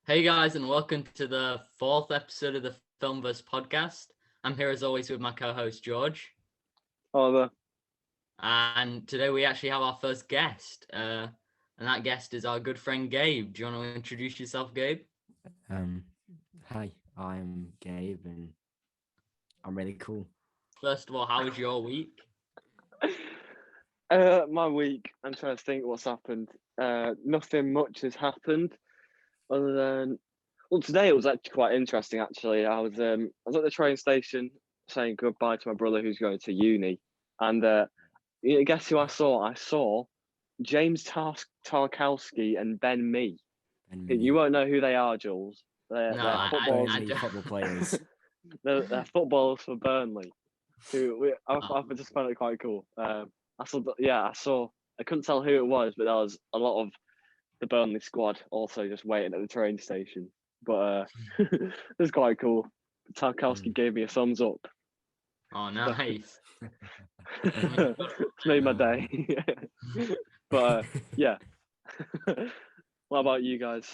Hey guys, and welcome to the fourth episode of the Filmverse podcast. I'm here as always with my co-host George, Oliver. and today we actually have our first guest, and that guest is our good friend Gabe. Do you want to introduce yourself, Gabe? Um, Hi, I'm Gabe, and I'm really cool. First of all, how was your week? My week, I'm trying to think what's happened. Nothing much has happened other than, well, today it was actually quite interesting. Actually, I was at the train station saying goodbye to my brother who's going to uni, and guess who I saw? I saw James Tarkowski and Ben Mee. You And won't know who they are, Jules. They're, No, they're are football. I only don't. football players. They're footballers for Burnley. I Oh, just found it quite cool. I saw. I couldn't tell who it was, but there was a lot of the Burnley squad also just waiting at the train station. But it was quite cool. Tarkowski Mm. gave me a thumbs up. oh, So nice. it's made my day. But yeah. What about you guys?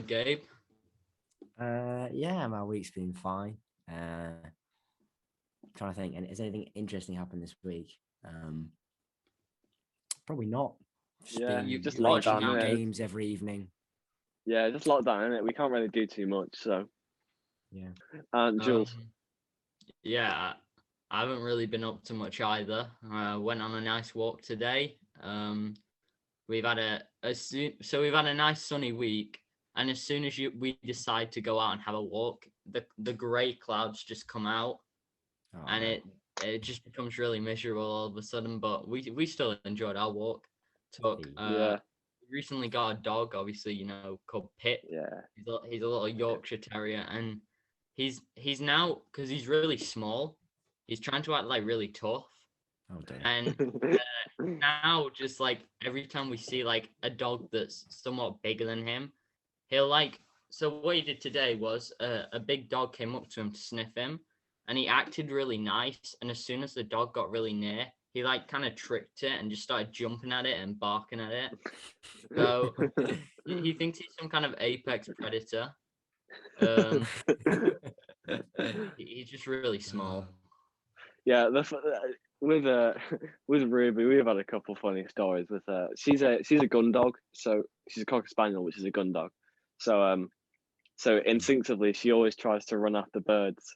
Gabe. Yeah, my week's been fine. Trying to think, and has anything interesting happened this week? Probably not. Just Yeah, been just Watching lockdown, watching out. innit? games every evening. Yeah, just lockdown, innit? We can't really do too much. So, Yeah. and Jules. Yeah, I haven't really been up to much either. Went on a nice walk today. We've had we've had a nice sunny week, and as soon as we decide to go out and have a walk, the grey clouds just come out, Oh, and no. it just becomes really miserable all of a sudden. But we still enjoyed our walk. Took Yeah, we recently got a dog, obviously, called Pip. yeah. He's a little Yorkshire Terrier, and he's now, because he's really small, he's trying to act like really tough, Oh dear. and now just like every time we see like a dog that's somewhat bigger than him, he'll like, so what he did today was a big dog came up to him to sniff him, and he acted really nice, and as soon as the dog got really near, he like kind of tricked it and just started jumping at it and barking at it. So he thinks he's some kind of apex predator. um he's just really small. Yeah, with with Ruby, we've had a couple funny stories with her. She's a gun dog, so she's a cocker spaniel, which is a gun dog. So so instinctively she always tries to run after birds.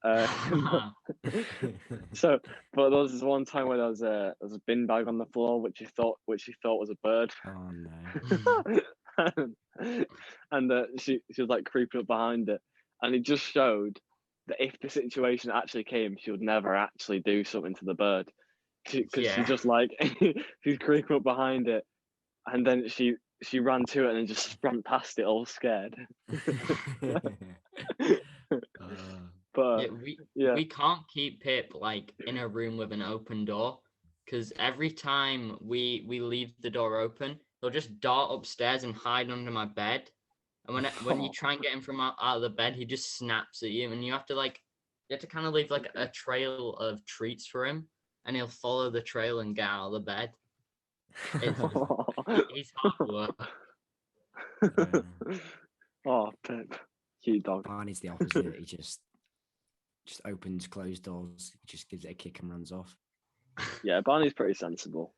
Uh, so but there was this one time where there was a bin bag on the floor which she thought was a bird. Oh no. And she was like creeping up behind it, and it just showed that if the situation actually came, she would never actually do something to the bird, because she Yeah. just like she's creeping up behind it, and then she ran to it and then just ran past it all scared. But Yeah, we yeah. we can't keep Pip like in a room with an open door, because every time we leave the door open, he'll just dart upstairs and hide under my bed. And when you try and get him from out of the bed, he just snaps at you, and you have to kind of leave like a trail of treats for him, and he'll follow the trail and get out of the bed. It's he's hard work. Oh, Pip, cute dog. Barney's the opposite. He just opens closed doors. He just gives it a kick and runs off. Yeah, Barney's pretty sensible.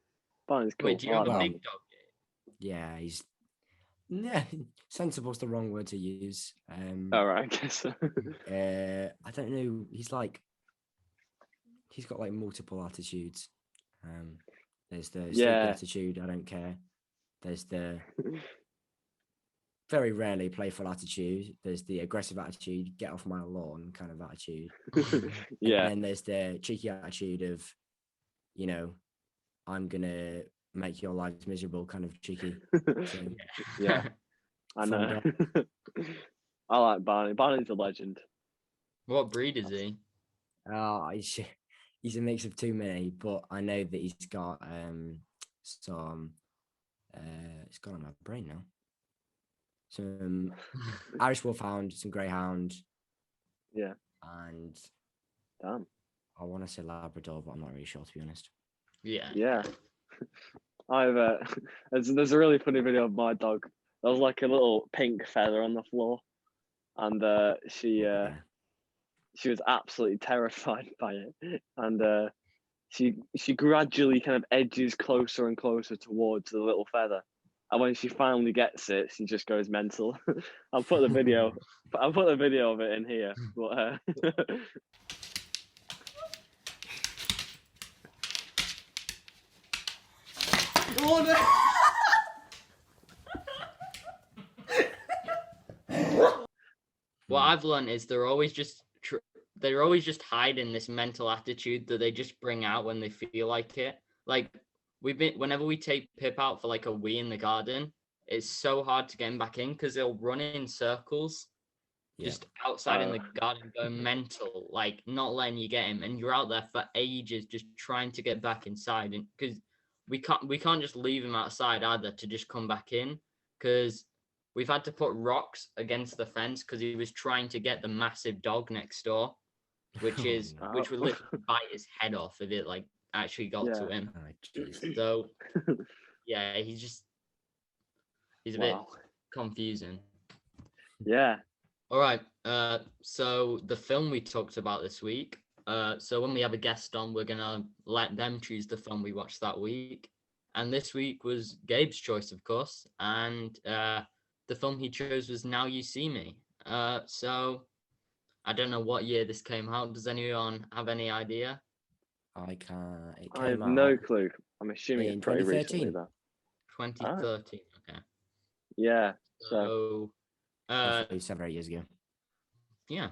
Barney's cool. Wait, do you I have like a Well, big Barney. dog? Yeah, he's sensible's the wrong word to use. All right, I guess so. I don't know. He's got like multiple attitudes. There's the sleepy Yeah. attitude, I don't care. There's the very rarely playful attitude. There's the aggressive attitude, get off my lawn kind of attitude. Yeah. And then there's the cheeky attitude of, I'm gonna make your lives miserable kind of cheeky. So, Yeah, I fun know. dog. I like Barney. Barney's a legend. What breed is he? He's a mix of too many, but I know that he's got some it's gone on my brain now. Some Irish Wolfhound, some Greyhound, Yeah. and Damn. I want to say Labrador, but I'm not really sure, to be honest. Yeah. Yeah. I've there's a really funny video of my dog. there was like a little pink feather on the floor, and she was absolutely terrified by it, and she gradually kind of edges closer and closer towards the little feather, and when she finally gets it, she just goes mental. I'll put the video. I'll put the video of it in here. But Oh no! What I've learned is they're always just hiding this mental attitude that they just bring out when they feel like it. Like whenever we take Pip out for like a wee in the garden, it's so hard to get him back in because he'll run in circles, just outside in the garden, going mental, like not letting you get him, and you're out there for ages just trying to get back inside, and because we can't just leave him outside either to just come back in, because we've had to put rocks against the fence because he was trying to get the massive dog next door, which would literally bite his head off if it like actually got to him. So yeah, he's a bit confusing. Yeah. All right. So the film we talked about this week. So when we have a guest on, we're gonna let them choose the film we watched that week. And this week was Gabe's choice, of course. And the film he chose was Now You See Me. So I don't know what year this came out. Does anyone have any idea? I can't. I have no clue. I'm assuming it's pretty 2013. recently though. 2013. Okay. Yeah. So 7 or 8 years ago. Yeah.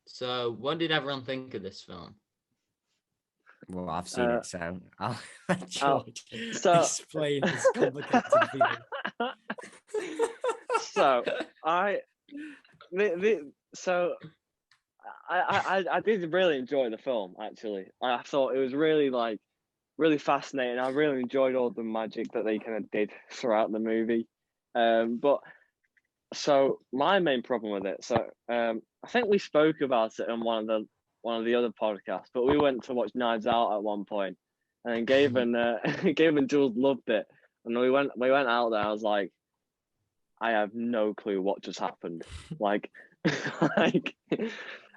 So what did everyone think of this film? Well, I've seen it, so I'll let George explain this complicated feeling. So I did really enjoy the film. Actually, I thought it was really fascinating. I really enjoyed all the magic that they kind of did throughout the movie. But so my main problem with it. So I think we spoke about it on one of the other podcasts, but we went to watch Knives Out at one point, and then Gabe and Jules loved it, and we went out there. I was like, I have no clue what just happened,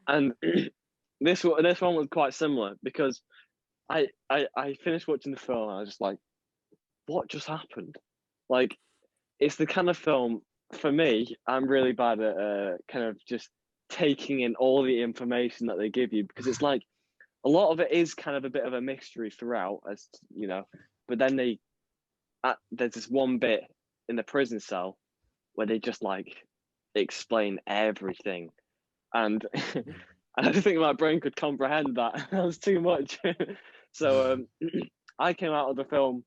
and this one was quite similar because I finished watching the film and I was just like, what just happened? Like, it's the kind of film, for me, I'm really bad at kind of just taking in all the information that they give you, because it's like a lot of it is kind of a bit of a mystery throughout, as you know, but then there's this one bit in the prison cell where they just like explain everything, and I don't think my brain could comprehend that. That was too much. So I came out of the film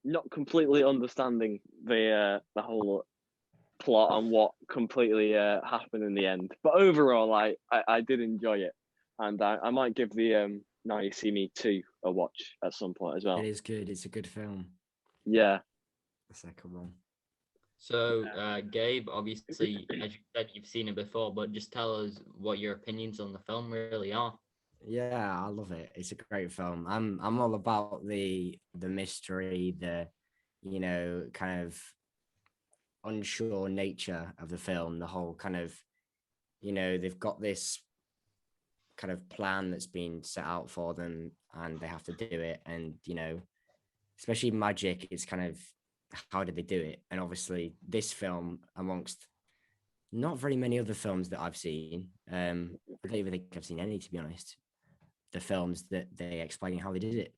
not completely understanding the whole plot and what completely happened in the end. But overall, I did enjoy it, and I might give the Now You See Me 2 a watch at some point as well. It is good. It's a good film. Yeah. The second one. So, Gabe, obviously, as you said, you've seen it before, but just tell us what your opinions on the film really are. Yeah, I love it. It's a great film. I'm all about the mystery, the kind of unsure nature of the film, the whole kind of, they've got this kind of plan that's been set out for them and they have to do it. And, especially magic, it's kind of, how did they do it? And obviously this film, amongst not very many other films that I've seen, I don't even think I've seen any, to be honest, the films that they explain how they did it.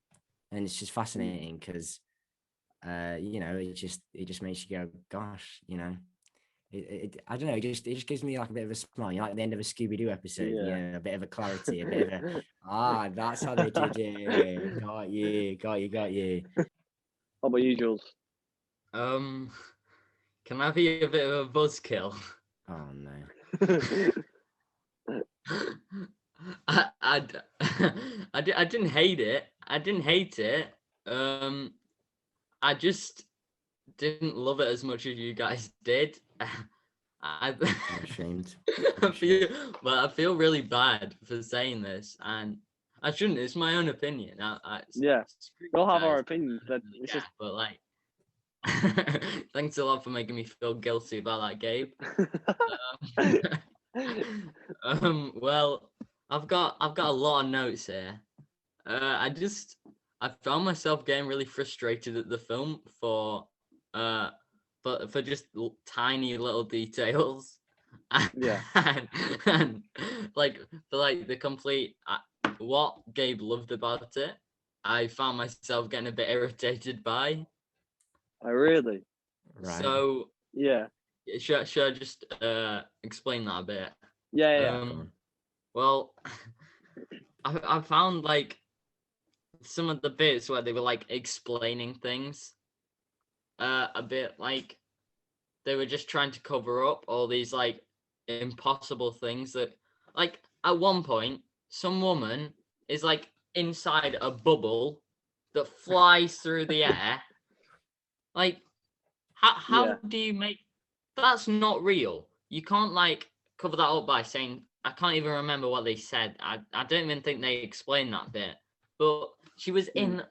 And it's just fascinating because it just makes you go, gosh, I don't know, it just gives me like a bit of a smile, like at the end of a Scooby-Doo episode, a bit of a clarity, a bit of a that's how they did it. Got you. What about you, Jules? Can I be a bit of a buzzkill? Oh no. I didn't hate it. I just didn't love it as much as you guys did. I'm ashamed. I feel really bad for saying this, and I shouldn't. It's my own opinion. We'll have our opinions. But Thanks a lot for making me feel guilty about that, Gabe. Well, I've got a lot of notes here. I found myself getting really frustrated at the film for just tiny little details. Yeah. and like for like the complete what Gabe loved about it, I found myself getting a bit irritated by. I really. Right. So Yeah. should I just explain that a bit? Yeah. Well, I found like some of the bits where they were like explaining things a bit like they were just trying to cover up all these like impossible things that, like, at one point some woman is like inside a bubble that flies through the air. Like, how Yeah. do you make that's not real? You can't like cover that up by saying, I can't even remember what they said. I don't even think they explained that bit. But she was in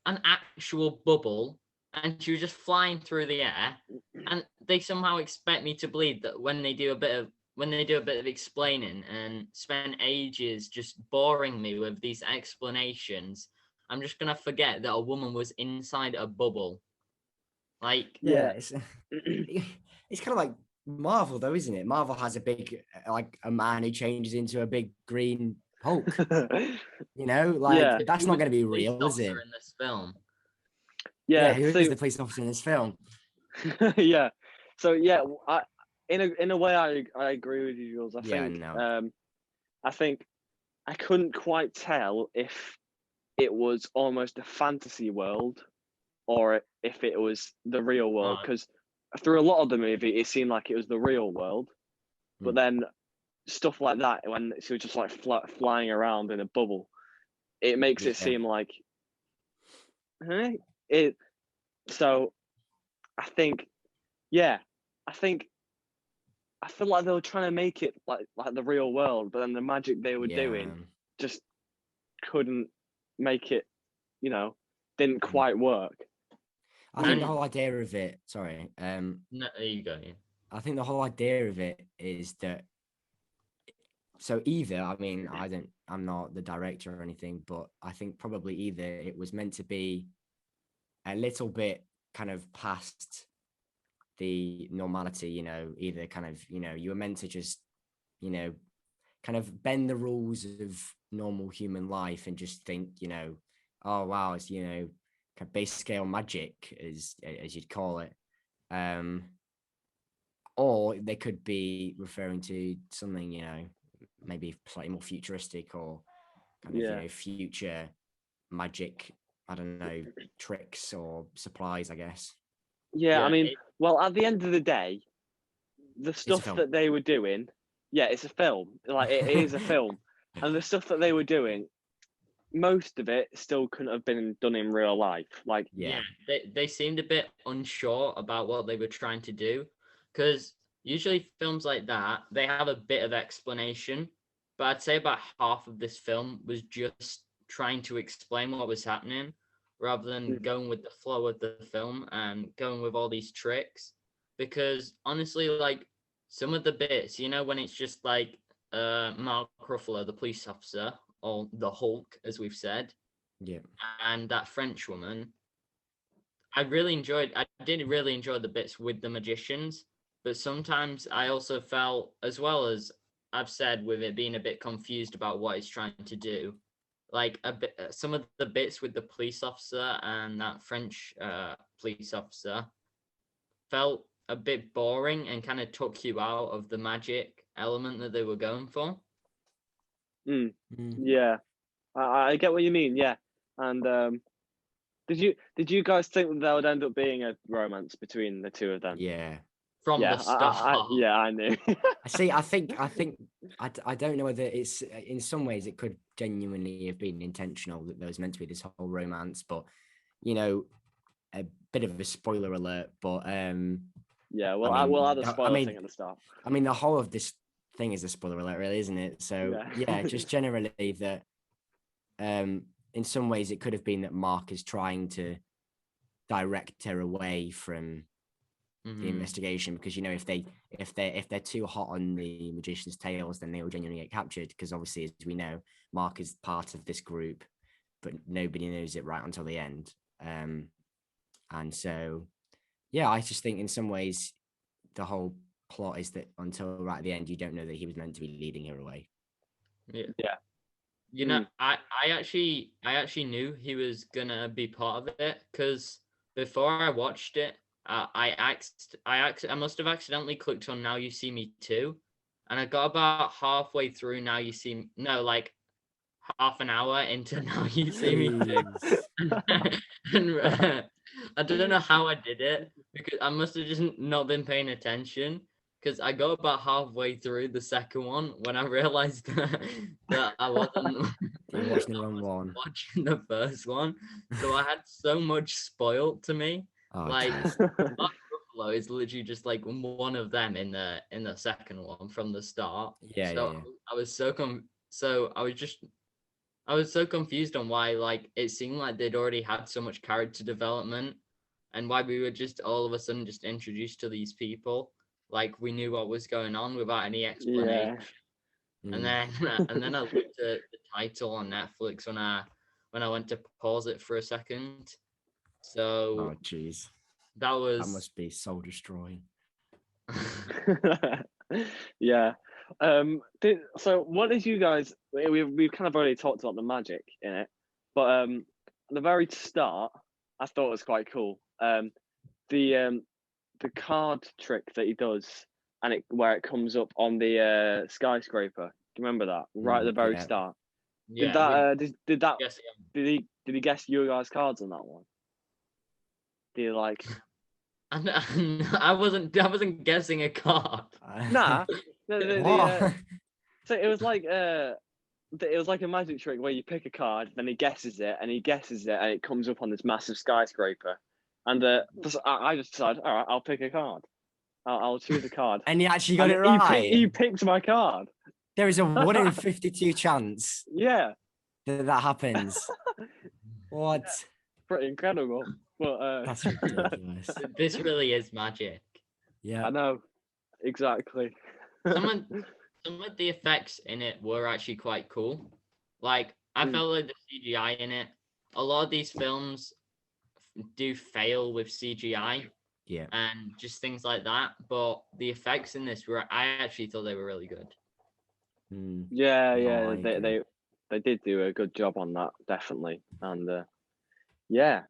an actual bubble and she was just flying through the air, and they somehow expect me to believe that when they do a bit of explaining and spend ages just boring me with these explanations, I'm just gonna forget that a woman was inside a bubble. Like, Yeah, it's kind of like Marvel, though, isn't it? Marvel has a big, like, a man who changes into a big green Hulk. You know, like, Yeah. that's not going to be police real, is it? officer in this film. Yeah, Yeah. who is the police officer in this film? Yeah. So yeah, in a way I agree with you, Jules. I think I couldn't quite tell if it was almost a fantasy world or if it was the real world, because through a lot of the movie it seemed like it was the real world, but then stuff like that when she was just like flying around in a bubble, it makes it seem like it. So I think, I feel like they were trying to make it like the real world, but then the magic they were doing just couldn't make it, didn't quite work. I think the whole idea of it, sorry, no, there you go. Yeah. I think the whole idea of it is that, so either, I mean, I'm not the director or anything, but I think probably either it was meant to be a little bit kind of past the normality, either kind of, you were meant to just, kind of bend the rules of normal human life and just think, oh, wow, it's, kind of base scale magic, as you'd call it. Or they could be referring to something, maybe slightly more futuristic or kind of, future magic, I don't know, tricks or supplies, I guess. Yeah, I mean, well, at the end of the day, the stuff that they were doing, it's a film. Like, it is a film. And the stuff that they were doing, most of it still couldn't have been done in real life. Like, they seemed a bit unsure about what they were trying to do, because usually films like that, they have a bit of explanation, but I'd say about half of this film was just trying to explain what was happening rather than going with the flow of the film and going with all these tricks. Because honestly, like, some of the bits, when it's just like Mark Ruffalo, the police officer, or the Hulk, as we've said, and that French woman, I did really enjoy the bits with the magicians, but sometimes I also felt, as well as I've said, with it being a bit confused about what it's trying to do, like some of the bits with the police officer and that French police officer felt a bit boring and kind of took you out of the magic element that they were going for. Yeah, I get what you mean. Yeah, and did you guys think that there would end up being a romance between the two of them? Yeah. From the start. I knew. I don't know whether it's, in some ways it could genuinely have been intentional that there was meant to be this whole romance, but a bit of a spoiler alert, but well, I will add a spoiler thing at the start. I mean, the whole of this thing is a spoiler alert, really, isn't it? So just generally that in some ways it could have been that Mark is trying to direct her away from the Mhm. investigation, because if they're too hot on the magician's tails, then they will genuinely get captured, because obviously, as we know, Mark is part of this group, but nobody knows it right until the end. And so yeah, I just think in some ways the whole plot is that until right at the end you don't know that he was meant to be leading her away. Yeah. You know, I actually knew he was gonna be part of it, because before I watched it, I must have accidentally clicked on Now You See Me Too, and I got about halfway through Now You See No, like half an hour into Now You See Me Too, Jeez. and I don't know how I did it, because I must have just not been paying attention. Because I got about halfway through the second one when I realized that I wasn't You're watching the wrong wasn't one. watching the first one. So I had so much spoiled to me. Oh, Like jeez. Mark Ruffalo is literally just like one of them in the second one from the start. Yeah, So yeah. I was I was so confused on why, like, it seemed like they'd already had so much character development, and why we were just all of a sudden just introduced to these people. Like, we knew what was going on without any explanation. Yeah. And then and then I looked at the title on Netflix when I went to pause it for a second. So Oh, jeez. that That was must be soul destroying. Yeah. So what did you guys? We've kind of already talked about the magic in it, but at the very start, I thought it was quite cool. The card trick that he does, and where it comes up on the skyscraper. Do you remember that? Right at the very Yeah. start. yeah. Did that? Did that? Yes, Did he guess your guys' cards on that one? Did he like? I wasn't guessing a card. Nah. What? So it was like a magic trick where you pick a card, then he guesses it, and it comes up on this massive skyscraper. And I just decided, all right, I'll pick a card. I'll choose a card. And he actually got And it right. He picked my card. There is a 1 in 52 chance Yeah, that happens. What? pretty incredible. But That's ridiculous. This really is magic. Yeah. I know, exactly. Some of the effects in it were actually quite cool. Like, I felt like the CGI in it. A lot of these films do fail with CGI. Yeah. And just things like that. But the effects in this I actually thought they were really good. Yeah, No, they did do a good job on that, definitely. And yeah,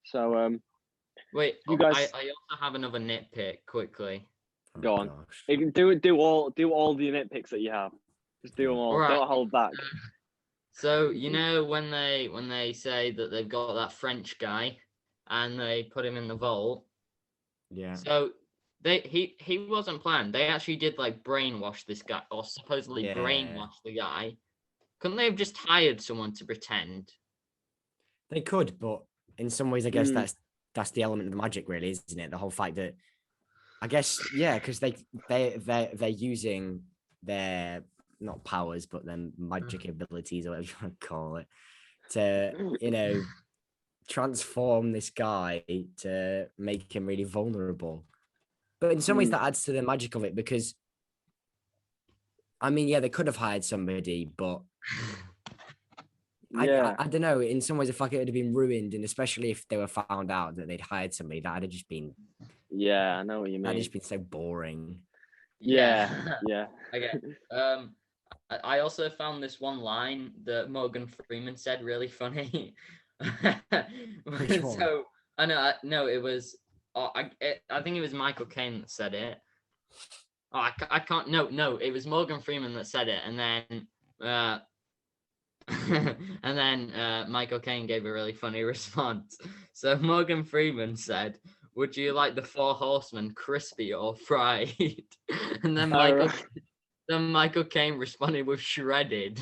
so Wait, you guys I also have another nitpick quickly. go on. Gosh. You can do all the nitpicks that you have. Just do them all. Right. Don't hold back. So you know when they say that they've got that French guy and they put him in the vault. Yeah. So he wasn't planned. They actually did like brainwash this guy, or supposedly brainwash the guy. Couldn't they have just hired someone to pretend? They could, but in some ways, I guess that's the element of the magic, really, isn't it? The whole fact that, I guess, yeah, because they're using their not powers, but their magic abilities, or whatever you want to call it, to transform this guy to make him really vulnerable. But in some ways, that adds to the magic of it, because, I mean, yeah, they could have hired somebody, but I don't know. In some ways, I feel like it would have been ruined, and especially if they were found out that they'd hired somebody, that would have just been. Yeah, I know what you mean. That'd just been so boring. Yeah. Okay. I also found this one line that Morgan Freeman said really funny. Which one? So I know, no, it was. I think it was Michael Caine that said it. Oh, I can't. No, it was Morgan Freeman that said it, and then and then Michael Caine gave a really funny response. So Morgan Freeman said, "Would you like the Four Horsemen crispy or fried?" And then Michael Caine responded with shredded.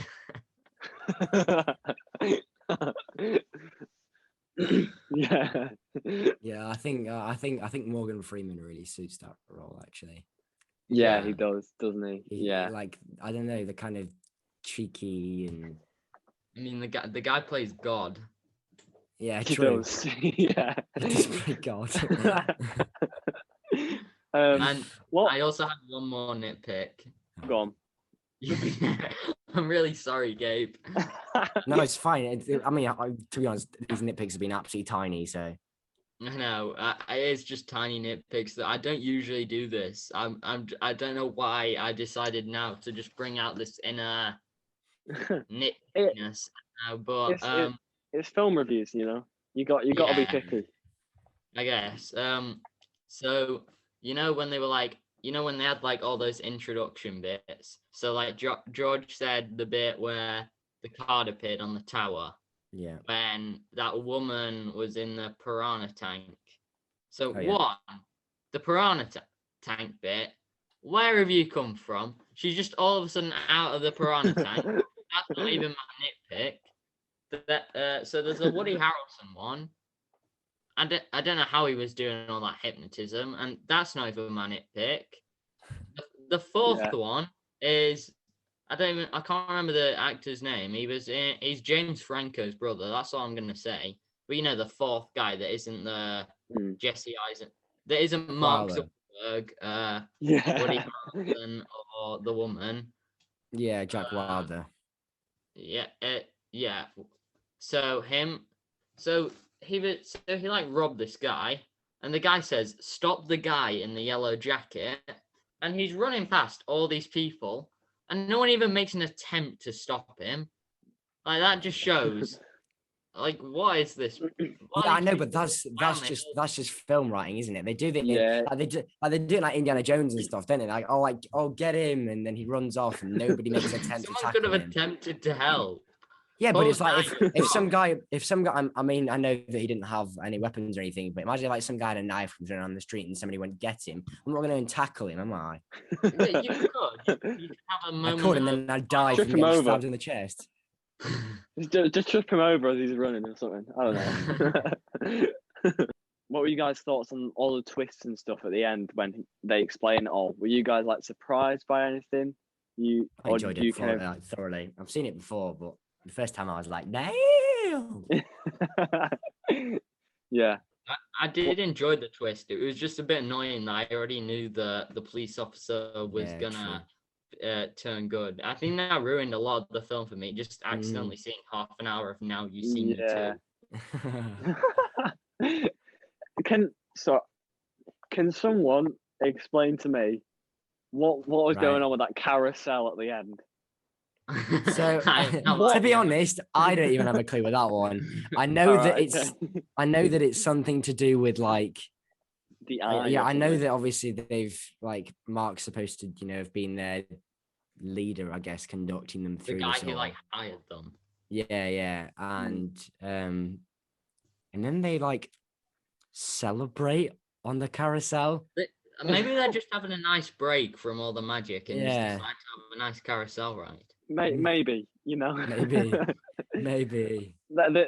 Yeah, I think Morgan Freeman really suits that role, actually. Yeah, he does, doesn't he? Yeah. Like, I don't know, the kind of cheeky and. I mean, the guy plays God. Yeah, He true. does. Yeah. He does play God. And what? I also have one more nitpick. Go on. I'm really sorry, Gabe. No, it's fine. I mean, to be honest, these nitpicks have been absolutely tiny. So I know it's just tiny nitpicks that I don't usually do this. I don't know why I decided now to just bring out this inner nitpickiness now, but it's film reviews, you know. You got to be picky. I guess. So when they were like, when they had like all those introduction bits. So like George said the bit where the card appeared on the tower. yeah. When that woman was in the piranha tank. So yeah. the piranha tank bit, where have you come from? She's just all of a sudden out of the piranha tank. That's not even my nitpick. So there's a Woody Harrelson one. I don't know how he was doing all that hypnotism, and that's not even my nitpick. The fourth one is I can't remember the actor's name. He's James Franco's brother. That's all I'm gonna say. But the fourth guy that isn't the Jesse Eisenberg, that isn't Mark Zuckerberg, Woody Harrelson or the woman. Yeah, Jack Wilder. Yeah. So he like robbed this guy, and the guy says, "Stop the guy in the yellow jacket," and he's running past all these people. And no one even makes an attempt to stop him. Like that just shows. Like, what is this? I know, but that's just film writing, isn't it? They do that. Yeah. They do it like Indiana Jones and stuff, don't they? Like, get him, and then he runs off, and nobody makes an attempt to tackle him. Someone could have attempted to help. Yeah, but it's like if some guy, I mean, I know that he didn't have any weapons or anything, but imagine like some guy had a knife was running on the street and somebody went get him. I'm not going to tackle him, am I? Yeah, you could. You could have a moment. I could, and then I'd die from getting stabbed in the chest. Just trip him over as he's running or something. I don't know. What were you guys' thoughts on all the twists and stuff at the end when they explain it all? Were you guys like surprised by anything? I enjoyed it thoroughly. I've seen it before, but the first time I was like, damn. Yeah. I did enjoy the twist. It was just a bit annoying that I already knew the police officer was gonna turn good. I think that ruined a lot of the film for me, just accidentally seeing half an hour of Now You See Me Too. Can someone explain to me what was going on with that carousel at the end? So to be honest, I don't even have a clue with that one. I know that it's something to do with like the eye. Yeah, I know that obviously they've like Mark's supposed to have been their leader, I guess, conducting them through the guy who like hired them. Yeah, and then they like celebrate on the carousel. Maybe they're just having a nice break from all the magic and just decide to have a nice carousel ride. Maybe, maybe.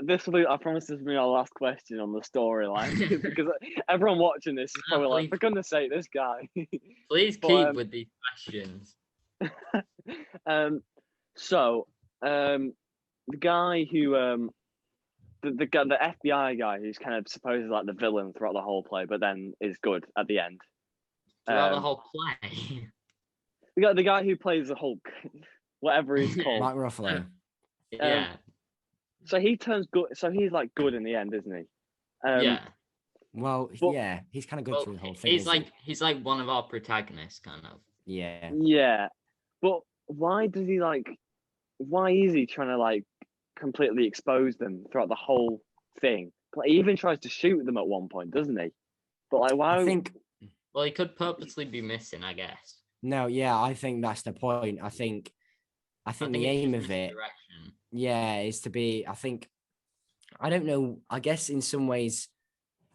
This will be. I promise this will be our last question on the storyline because everyone watching this is probably like, for goodness sake, this guy. Please keep with these questions. The guy who the FBI guy who's kind of supposed like the villain throughout the whole play, but then is good at the end. Throughout the whole play. The guy who plays the Hulk, whatever he's called. Mark Ruffalo. Yeah. So he turns good. So he's like good in the end, isn't he? Yeah. Well, he's kind of good through the whole thing. He's like one of our protagonists, kind of. Yeah. Yeah, but why does he why is he trying to like completely expose them throughout the whole thing? Like, he even tries to shoot them at one point, doesn't he? But like, why? I think. Well, he could purposely be missing, I guess. No, yeah, I think that's the point. I think the aim of it, is to be. I don't know. I guess in some ways,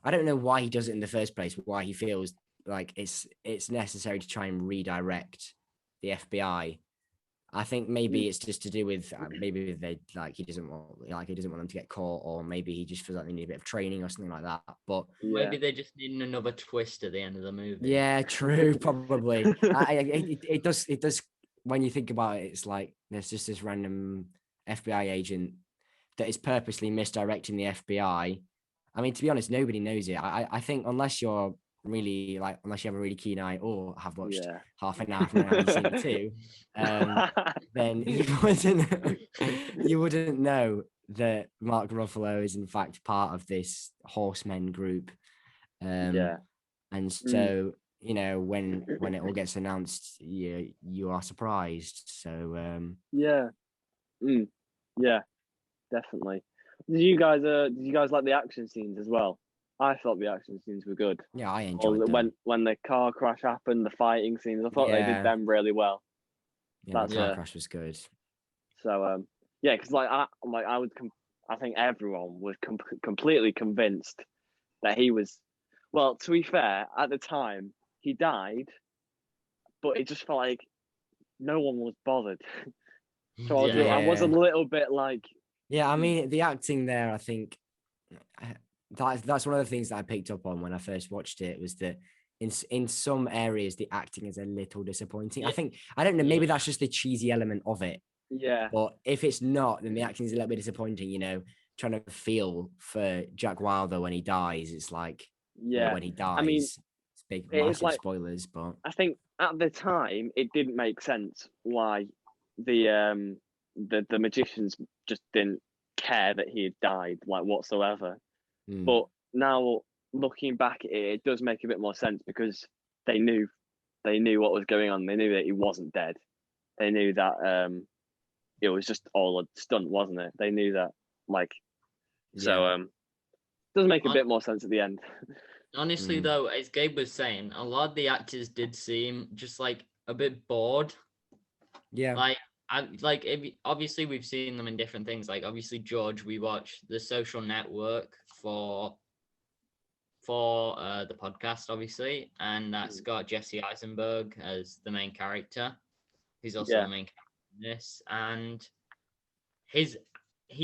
I don't know why he does it in the first place. Why he feels like it's necessary to try and redirect the FBI. I think maybe it's just to do with maybe they he doesn't want them to get caught, or maybe he just feels like they need a bit of training or something like that. But maybe they just need another twist at the end of the movie. Yeah, true, probably. It does. When you think about it, it's like there's just this random FBI agent that is purposely misdirecting the FBI. I mean, to be honest, nobody knows it. I think unless you're really like, unless you have a really keen eye or have watched Yeah. half an hour and haven't seen it too, then you wouldn't know that Mark Ruffalo is in fact part of this horsemen group. Yeah. And so you know, when it all gets announced, you are surprised. So Yeah. Yeah, definitely. Did you guys like the action scenes as well? I thought the action scenes were good. yeah, I Or enjoyed them. when the car crash happened, the fighting scenes, I thought they did them really well. Yeah, the car crash was good. So yeah, because I think everyone was completely convinced that he was. Well, to be fair, at the time he died, but it just felt like no one was bothered. So I was a little bit like. Yeah, I mean the acting there, I think that's one of the things that I picked up on when I first watched it, was that in some areas the acting is a little disappointing. I don't know, maybe that's just the cheesy element of it. Yeah. But if it's not, then the acting is a little bit disappointing, you know, trying to feel for Jack Wilder when he dies. It's like, Yeah. when he dies, I mean, it's big, massive spoilers, but I think at the time it didn't make sense why the magicians just didn't care that he had died, like, whatsoever. But now looking back at it, it does make a bit more sense, because they knew what was going on. They knew that he wasn't dead. They knew that it was just all a stunt, wasn't it? They knew that, like, so does make a bit more sense at the end. Honestly, though, as Gabe was saying, a lot of the actors did seem just like a bit bored. Yeah. Obviously we've seen them in different things. Like, obviously George, we watched The Social Network for the podcast, obviously, and that's got Jesse Eisenberg as the main character. He's also the main character in this, and he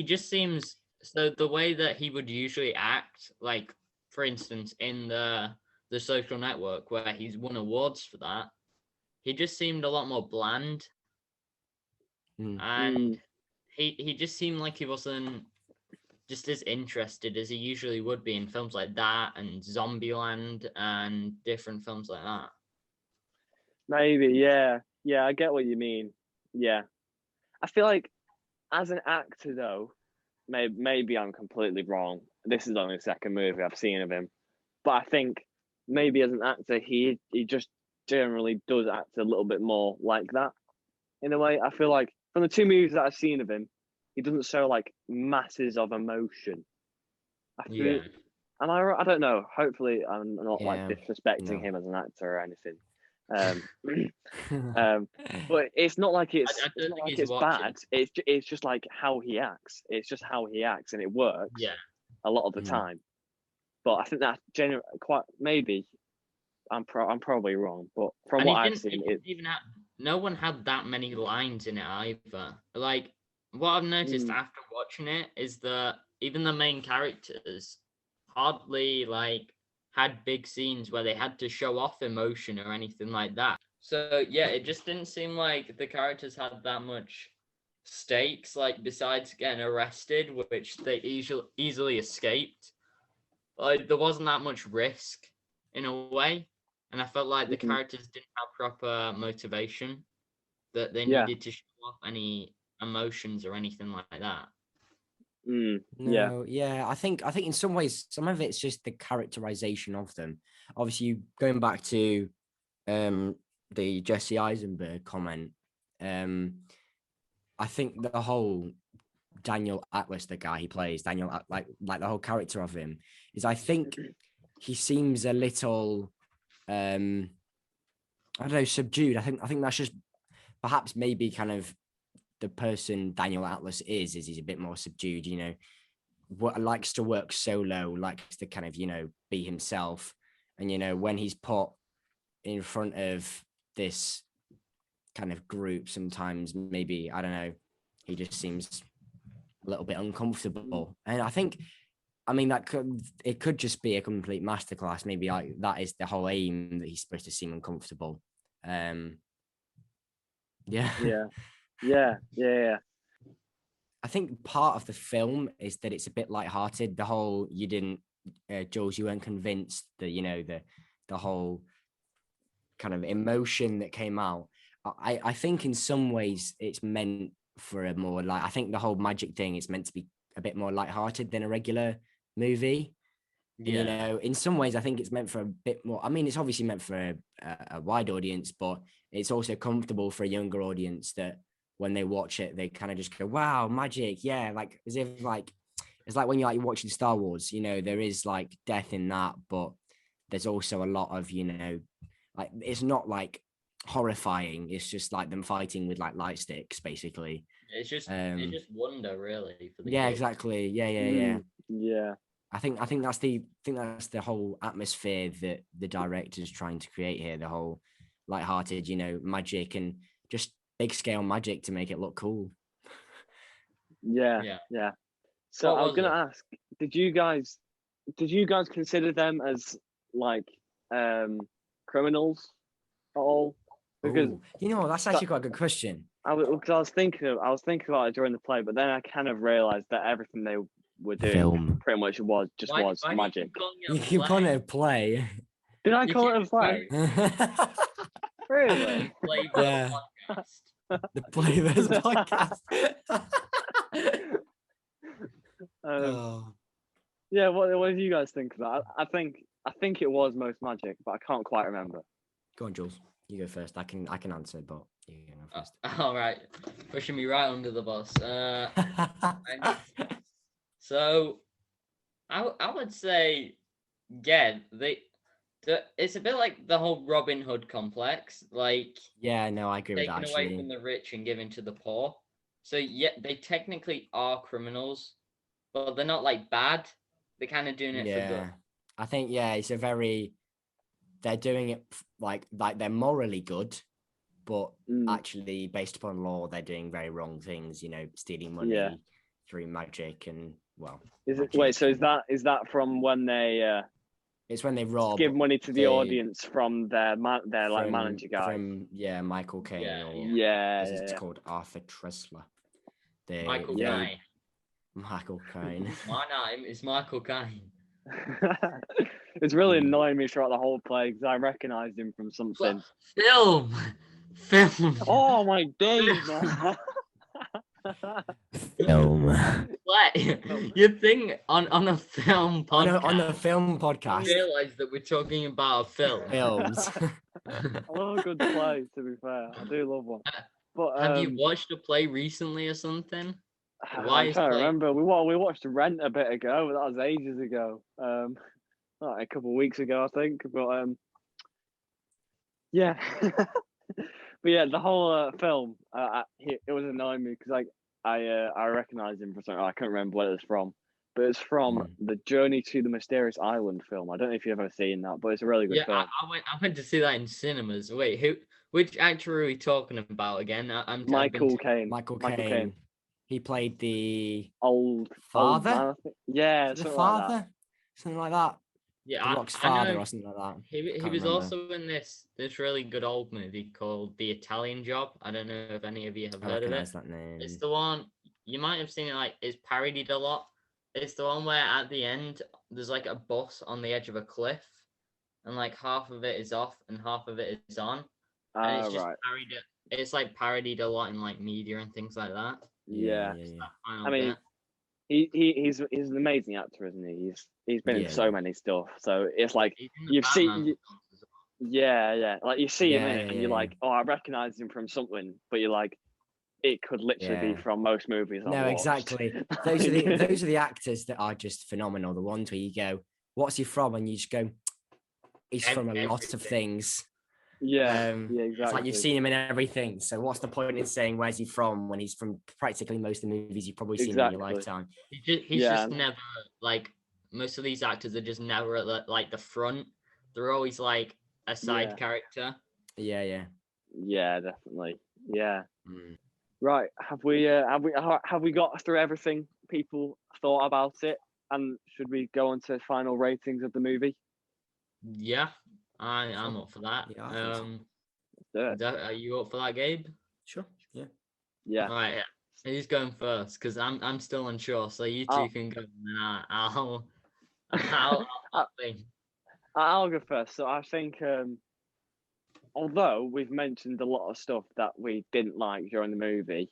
just seems, so the way that he would usually act, like, for instance, in the Social Network, where he's won awards for that, he just seemed a lot more bland. And he just seemed like he wasn't just as interested as he usually would be in films like that and Zombieland and different films like that. Maybe, yeah, I get what you mean. Yeah, I feel like as an actor, though, maybe I'm completely wrong. This is only the second movie I've seen of him, but I think maybe as an actor, he just generally does act a little bit more like that. In a way, I feel like from the two movies that I've seen of him, he doesn't show like masses of emotion. Am I right? I don't know. Hopefully, I'm not like disrespecting him as an actor or anything. But it's not like it's bad. It's just like how he acts. It's just how he acts, and it works. Yeah. A lot of the time. But I think that's quite maybe. I'm probably wrong, but from what I've seen, no one had that many lines in it either. Like, what I've noticed after watching it is that even the main characters hardly like had big scenes where they had to show off emotion or anything like that. So yeah, it just didn't seem like the characters had that much stakes, like, besides getting arrested, which they easily escaped. Like, there wasn't that much risk in a way, and I felt like the characters didn't have proper motivation, that they needed to show off any emotions or anything like that. I think in some ways some of it's just the characterization of them. Obviously, going back to the Jesse Eisenberg comment, I think the whole Daniel Atlas, the guy he plays, Daniel, like the whole character of him, is, I think he seems a little I don't know, subdued. I think that's just perhaps maybe kind of the person Daniel Atlas is he's a bit more subdued, you know, what likes to work solo, likes to kind of, you know, be himself. And, you know, when he's put in front of this kind of group, sometimes maybe, I don't know, he just seems a little bit uncomfortable. And I think, I mean, it could just be a complete masterclass. Maybe like that is the whole aim, that he's supposed to seem uncomfortable. Yeah. I think part of the film is that it's a bit lighthearted. The whole you didn't, Jules, you weren't convinced that the whole kind of emotion that came out. I think in some ways it's meant for a more I think the whole magic thing is meant to be a bit more lighthearted than a regular movie. Yeah. In some ways I think it's meant for a bit more. I mean, it's obviously meant for a wide audience, but it's also comfortable for a younger audience that when they watch it, they kind of just go, wow, magic. Yeah. Like as if it's like when you're watching Star Wars, there is like death in that, but there's also a lot of, like it's not like horrifying. It's just like them fighting with like light sticks, basically. It's just wonder really for the Yeah, kids. exactly. Yeah. Yeah. I think that's the whole atmosphere that the director's trying to create here. The whole lighthearted, magic and just big scale magic to make it look cool. Yeah. So What I was was gonna it? ask, did you guys consider them as like criminals at all? Because Ooh, that's actually quite a good question. I was thinking about it during the play, but then I kind of realized that everything they were doing Film. pretty much was Why magic. do You keep calling it a play. Did I You call it keep a play? Really? Play Yeah. podcast. The Filmverse podcast. Yeah. What do you guys think of that? I think it was most magic, but I can't quite remember. Go on, Jules. You go first. I can answer, but you go first. All right, pushing me right under the bus. So I would say, yeah, it's a bit like the whole Robin Hood complex, like Yeah, no, I agree with that. taking away Actually, from the rich and giving to the poor. So yeah, they technically are criminals, but they're not like bad. They're kind of doing it for good. I think it's a very. They're doing it like they're morally good, but actually based upon law, they're doing very wrong things. Stealing money through magic and Wait, so is that from when they? It's when they rob. Give money to the audience from their manager guy. From Michael Caine it's called Arthur Tressler. Michael Caine. Michael Caine. My name is Michael Caine. It's really annoying me throughout the whole play because I recognised him from something. Film. Oh my days, man. Film. What? You think on a film podcast? On a film podcast. You realise that we're talking about a film. Films. I love a good play. To be fair, I do love one. But have you watched a play recently or something? I'm trying to remember. We watched Rent a bit ago, but that was ages ago. Like a couple of weeks ago, I think. But yeah. But yeah, the whole film, it was annoying me because like I recognised him from something. I can't remember what it was from, but it's from the Journey to the Mysterious Island film. I don't know if you've ever seen that, but it's a really good film. I went to see that in cinemas. Wait, which actor are we talking about again? Michael Caine. Michael Caine. He played the old father. Old man, the father, something like that. Yeah, the Rock's father or something like that. He was also in this really good old movie called The Italian Job. I don't know if any of you have heard of it. That name. It's the one you might have seen it. Like it's parodied a lot. It's the one where at the end there's like a bus on the edge of a cliff, and like half of it is off and half of it is on. And it's just parodied. It's like parodied a lot in like media and things like that. Yeah. I mean, he's an amazing actor, isn't he? He's been in so many stuff. So it's like you've seen, like you see him in it, and you're like, oh, I recognize him from something, but you're like, it could literally be from most movies. No, exactly. Those are the actors that are just phenomenal. The ones where you go, what's he from? And you just go, he's from a lot of things. Exactly. It's like you've seen him in everything. So what's the point in saying where's he from when he's from practically most of the movies you've probably seen in your lifetime? He's just never like most of these actors are just never at like the front. They're always like a side character. Yeah, definitely. Yeah. Right. Have we got through everything people thought about it? And should we go on to final ratings of the movie? Yeah. I'm up for that. Yeah, are you up for that, Gabe? Sure. Yeah. Yeah. All right. Who's going first? Because I'm still unsure. So you two I'll, can go. And I'll I- think. I'll go first. So I think, although we've mentioned a lot of stuff that we didn't like during the movie,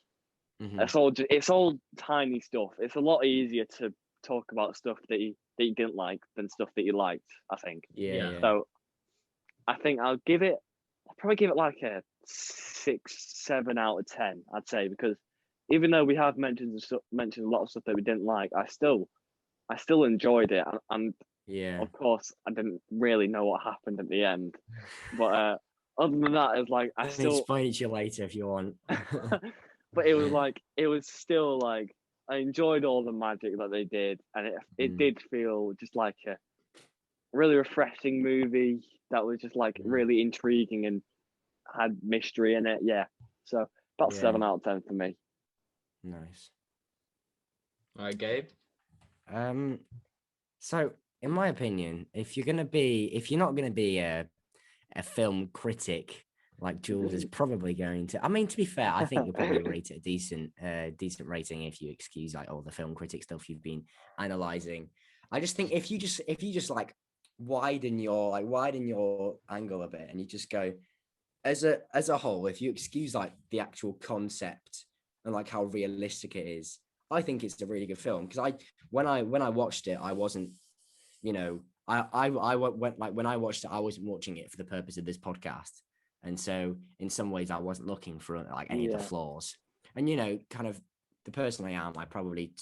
it's all tiny stuff. It's a lot easier to talk about stuff that you didn't like than stuff that you liked, I think. Yeah. So I think I'll probably give it like a 6, 7 out of 10, I'd say, because even though we have mentioned a lot of stuff that we didn't like, I still enjoyed it, and Yeah. of course I didn't really know what happened at the end, but other than that, it's like I I'll still. explain it to you later if you want. But it was still like I enjoyed all the magic that they did, and it did feel just like a really refreshing movie that was just like really intriguing and had mystery in it. Yeah, so about 7 out of 10 for me. Nice. All right, Gabe. So in my opinion, if you're not gonna be a film critic like Jules is probably going to. I mean, to be fair, I think you'll probably rate it a decent rating if you excuse like all the film critic stuff you've been analyzing. I just think if you just like widen your angle a bit and you just go as a whole, if you excuse like the actual concept and like how realistic it is, I think it's a really good film. Because when I watched it, I wasn't, I went like when I watched it, I wasn't watching it for the purpose of this podcast. And so in some ways I wasn't looking for like any of the flaws. And kind of the person I am, I probably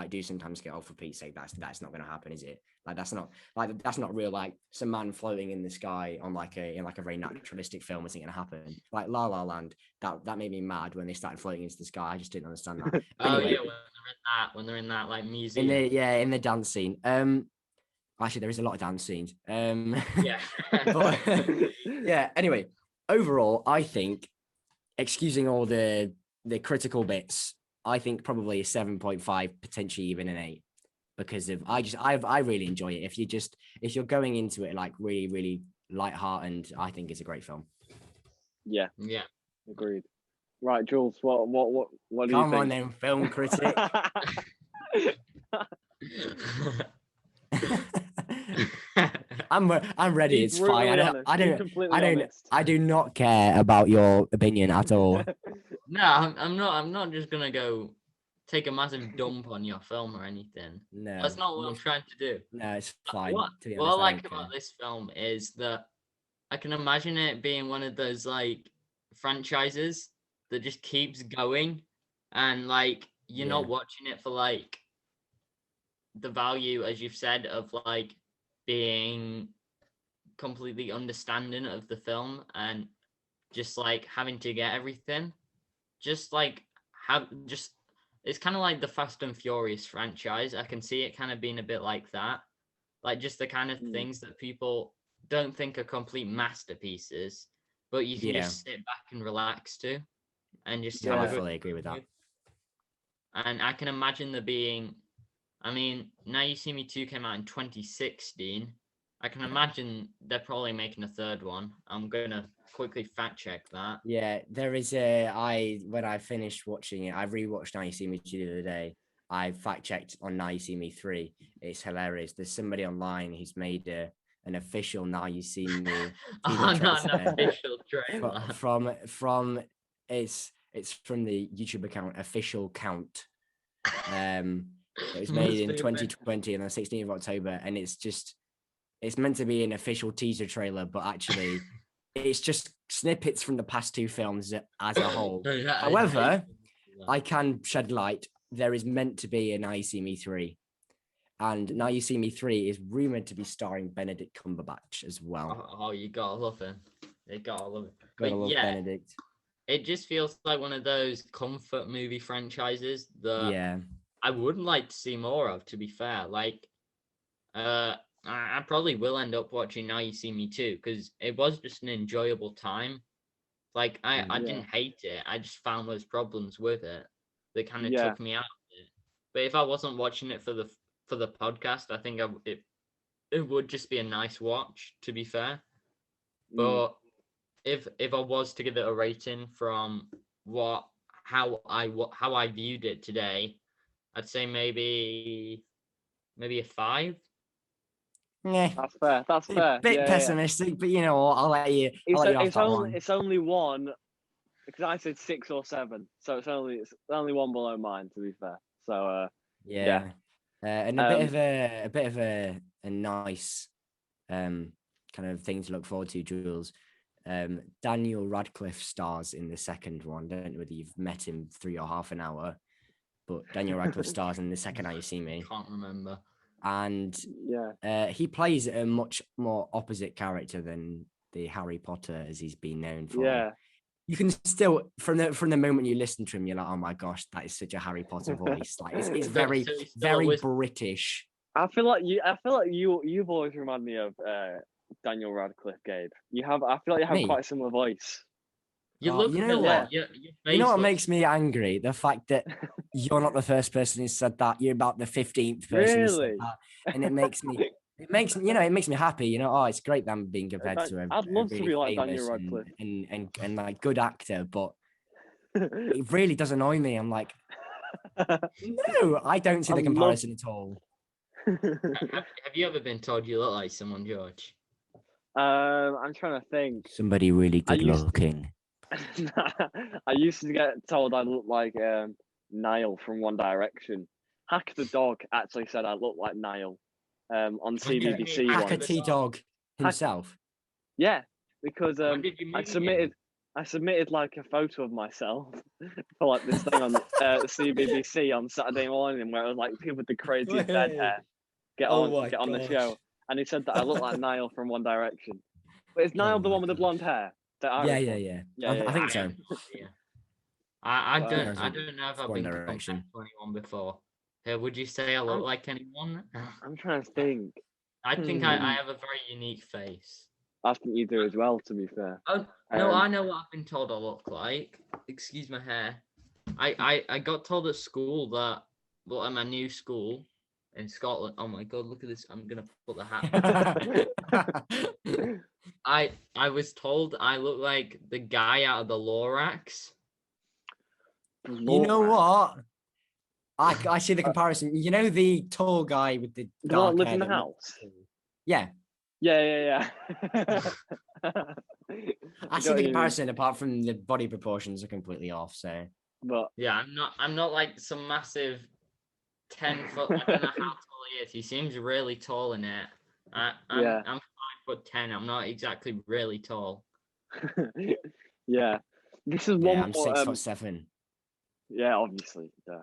do sometimes get, oh, for Pete's sake, that's not gonna happen, is it? Like that's not real, like some man floating in the sky on in a very naturalistic film isn't gonna happen. Like La La Land, that made me mad when they started floating into the sky. I just didn't understand that. Anyway, when they're in that like museum. In the dance scene. Actually, there is a lot of dance scenes. Yeah. But yeah. Anyway, overall, I think, excusing all the critical bits, I think probably a 7.5, potentially even an 8, because of I really enjoy it. If you're going into it like really really lighthearted, I think it's a great film. Yeah. Yeah. Agreed. Right, Jules. What do you think? Come on then, film critic. I'm ready. It's fine. I do not care about your opinion at all. No, I'm not just gonna go take a massive dump on your film or anything. No, that's not what I'm trying to do. No, it's fine. What to be honest, I like about this film is that I can imagine it being one of those like franchises that just keeps going, and like you're not watching it for like the value, as you've said, of like being completely understanding of the film and just like having to get everything. Just like it's kind of like the Fast and Furious franchise. I can see it kind of being a bit like that, like just the kind of things that people don't think are complete masterpieces, but you can just sit back and relax to, and just I fully agree with that. And I can imagine there being, I mean, Now You See Me 2 came out in 2016. I can imagine they're probably making a third one. I'm gonna quickly fact check that. Yeah, there is when I finished watching it, I rewatched Now You See Me 2 the other day. I fact checked on Now You See Me 3. It's hilarious. There's somebody online who's made an official Now You See Me. Not an official trailer. From it's from the YouTube account Official Count. It was made in 2020 on the 16th of October, and it's meant to be an official teaser trailer, but actually it's just snippets from the past two films as a whole. However, I can shed light. There is meant to be a Now You See Me 3. And Now You See Me 3 is rumored to be starring Benedict Cumberbatch as well. Oh, you gotta love him. You gotta love him. Gotta love Benedict. It just feels like one of those comfort movie franchises that I would like to see more of, to be fair. Like, I probably will end up watching Now You See Me 2 because it was just an enjoyable time. Like, I didn't hate it. I just found those problems with it that kind of took me out of it. But if I wasn't watching it for the podcast, I think it would just be a nice watch, to be fair. But if I was to give it a rating from how I viewed it today, I'd say maybe a 5. Yeah, That's fair. That's a fair. bit Yeah, yeah, yeah. pessimistic, but you know what? I'll let you off that one. It's only one because I said 6 or 7, so it's only one below mine, to be fair. So yeah. Yeah, and a bit of a nice kind of thing to look forward to, Jules. Daniel Radcliffe stars in the second one. Don't know whether you've met him through your half an hour, but Daniel Radcliffe stars in the second Now You See Me. Can't remember. And Yeah, he plays a much more opposite character than the Harry Potter as he's been known for. yeah. You can still from the moment you listen to him, you're like, oh my gosh, that is such a Harry Potter voice. Like it's very very British. I feel like you've always reminded me of Daniel Radcliffe, Gabe. I feel like you have Me? quite a similar voice. You look you a know bit what? like your face You know what looks- makes me angry? The fact that you're not the first person who said that. You're about the 15th person who said Really? that, and it makes me happy. You know, oh, it's great that I'm being compared to I'd a love to really be like famous Daniel Radcliffe. and like good actor, but it really does annoy me. I'm like, no, I don't see the comparison at all. Have you ever been told you look like someone, George? I'm trying to think. Somebody really I good used- looking. I used to get told I looked like Niall from One Direction. Hack the dog actually said I looked like Niall on CBBC Hacker once. Hacker Dog himself. Yeah, because When did you I meet submitted him? I submitted like a photo of myself for like this thing on CBBC on Saturday morning where it was like people with the craziest dead hair get on the show, and he said that I look like Niall from One Direction. But is Niall the one with the blonde hair? The Irish one? Yeah. I think so. Yeah. I Well, don't know if I've One been Direction. compared to anyone before. Would you say I look like anyone? I'm trying to think. I think I have a very unique face. I think you do as well, to be fair. Oh no, I know what I've been told I look like. Excuse my hair. I got told at school that, well, at my new school in Scotland. Oh my god, look at this! I'm gonna put the hat. I was told I look like the guy out of the Lorax. You know what? I see the comparison. You know the tall guy with the The one dark that lives hair in the that house? Yeah. Yeah. I see the comparison apart from the body proportions are completely off. So, but yeah, I'm not like some massive 10-foot. I don't know how tall he is. He seems really tall in it. I'm 5'10". I'm not exactly really tall. yeah, this is yeah, one I'm more. 6'7". Yeah, obviously. Yeah.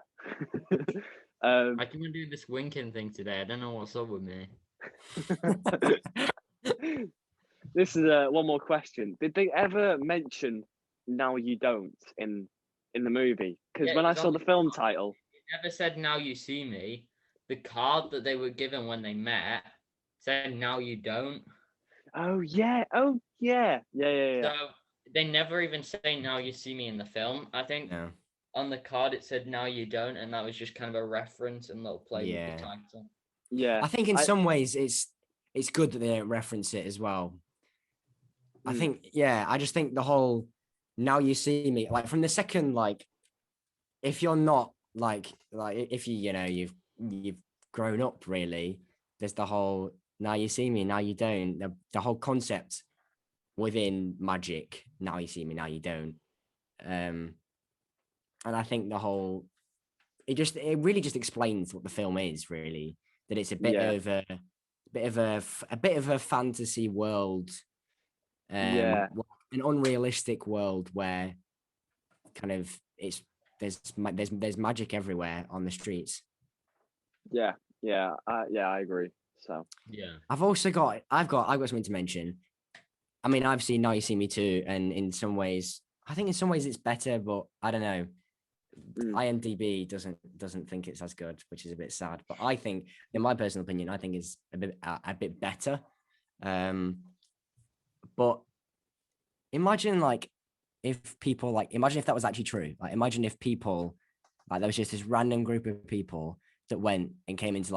I keep on doing this winking thing today. I don't know what's up with me. This is one more question. Did they ever mention "Now You Don't" in the movie? Because when I saw the film title, it never said "Now You See Me." The card that they were given when they met said "Now You Don't." Oh yeah. So they never even say "Now You See Me" in the film. I think on the card it said "Now You Don't," and that was just kind of a reference and little play with the title. Yeah, I think in some ways it's good that they don't reference it as well. I think, I just think the whole "Now You See Me," like from the second, like if you're not like if you've grown up really, there's the whole "Now You See Me, now you don't." The whole concept within magic, "Now you see me, now you don't." And I think the whole it really just explains what the film is really. That it's a bit of a fantasy world. An unrealistic world where kind of there's magic everywhere on the streets. I agree. So I've got something to mention. I mean, I've seen Now You See Me too, and in some ways it's better, but I don't know. IMDb doesn't think it's as good, which is a bit sad. But I think, in my personal opinion, I think it's a bit better. But imagine if that was actually true. Like imagine if people there was just this random group of people that went and came into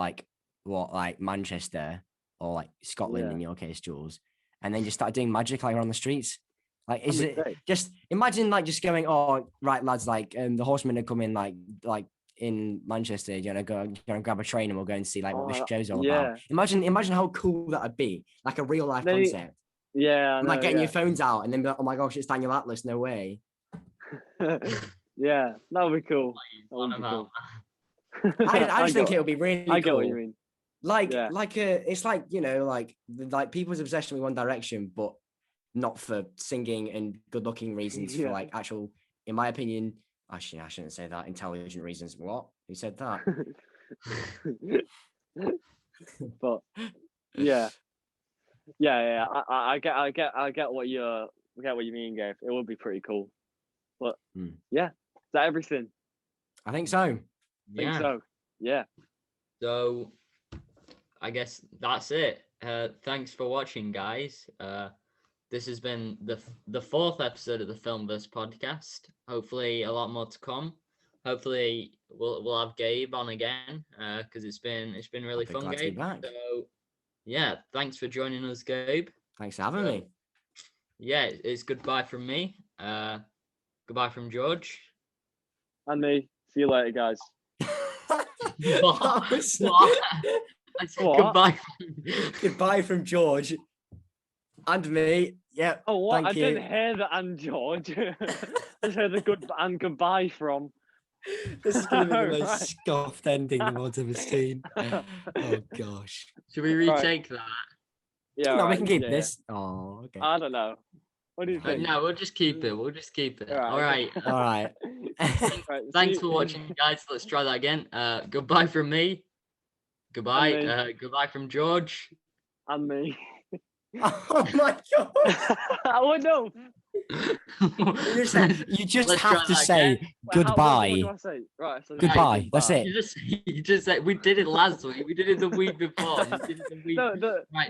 Manchester or Scotland in your case, Jules, and then just started doing magic on the streets. Like, is That'd be it great. just imagine like just going, oh right, lads, like the horsemen are coming, like in Manchester, go and grab a train and we'll go and see like what the Oh, show's all yeah. about. Imagine how cool that'd be, like a real life They- concept. Yeah, I And know. like getting Yeah. your phones out and then be like, oh my gosh, it's Daniel Atlas, no way. Yeah, that would be cool. That On would be about cool. I just think get- it'll be really I get cool. what you mean. Like Yeah. it's like like people's obsession with One Direction, but not for singing and good looking reasons, for Yeah. like actual, in my opinion, actually I shouldn't say that, intelligent reasons. What? Who said that? But yeah. I get what you mean, Gabe. It would be pretty cool. But yeah, is that everything? I think so. I think so. Yeah. So I guess that's it. Thanks for watching, guys. This has been the fourth episode of the Filmverse podcast. Hopefully, a lot more to come. Hopefully, we'll have Gabe on again because it's been really fun, Glad to be Gabe. back. So yeah, thanks for joining us, Gabe. Thanks for having me. Yeah, it's goodbye from me. Goodbye from George. And me. See you later, guys. What? That was- What? I said What? goodbye. Goodbye from George and me. Yeah. Oh, what? Thank I you. didn't hear that, and George. I just heard the good and goodbye from. This is going to be the most Right. scoffed ending the world's ever seen. Oh gosh. Should we Right. retake that? Yeah, No, we right, can keep yeah. this. Oh, okay. I don't know. What do you think? No, we'll just keep it. We'll just keep it. All All right. right. All right. Right, Thanks see- for watching, guys. Let's try that again. Goodbye from me. Goodbye. And me. Goodbye from George. And me. Oh my god. Oh no. You just Let's have try to that say again. Wait, goodbye. what do I say? Right. So Goodbye. That's it. You just said we did it last week. We did it the week before. You did it the week. No, Right.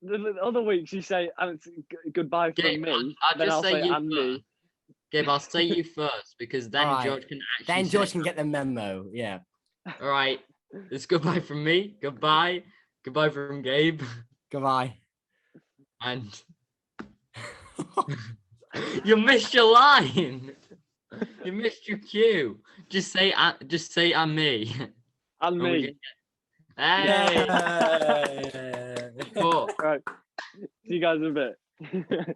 the other weeks you say and it's goodbye from Gabe, me. I'll Then just I'll say say you and first. me. Gabe, I'll say you first because then Alright. George can actually. Then say George can get the memo. Yeah. All right. It's goodbye from me. Goodbye. Goodbye from Gabe. Goodbye. And you missed your line. You missed your cue. Just say and me. And And we me. can Hey. Yay. Cool. Right. See you guys in a bit.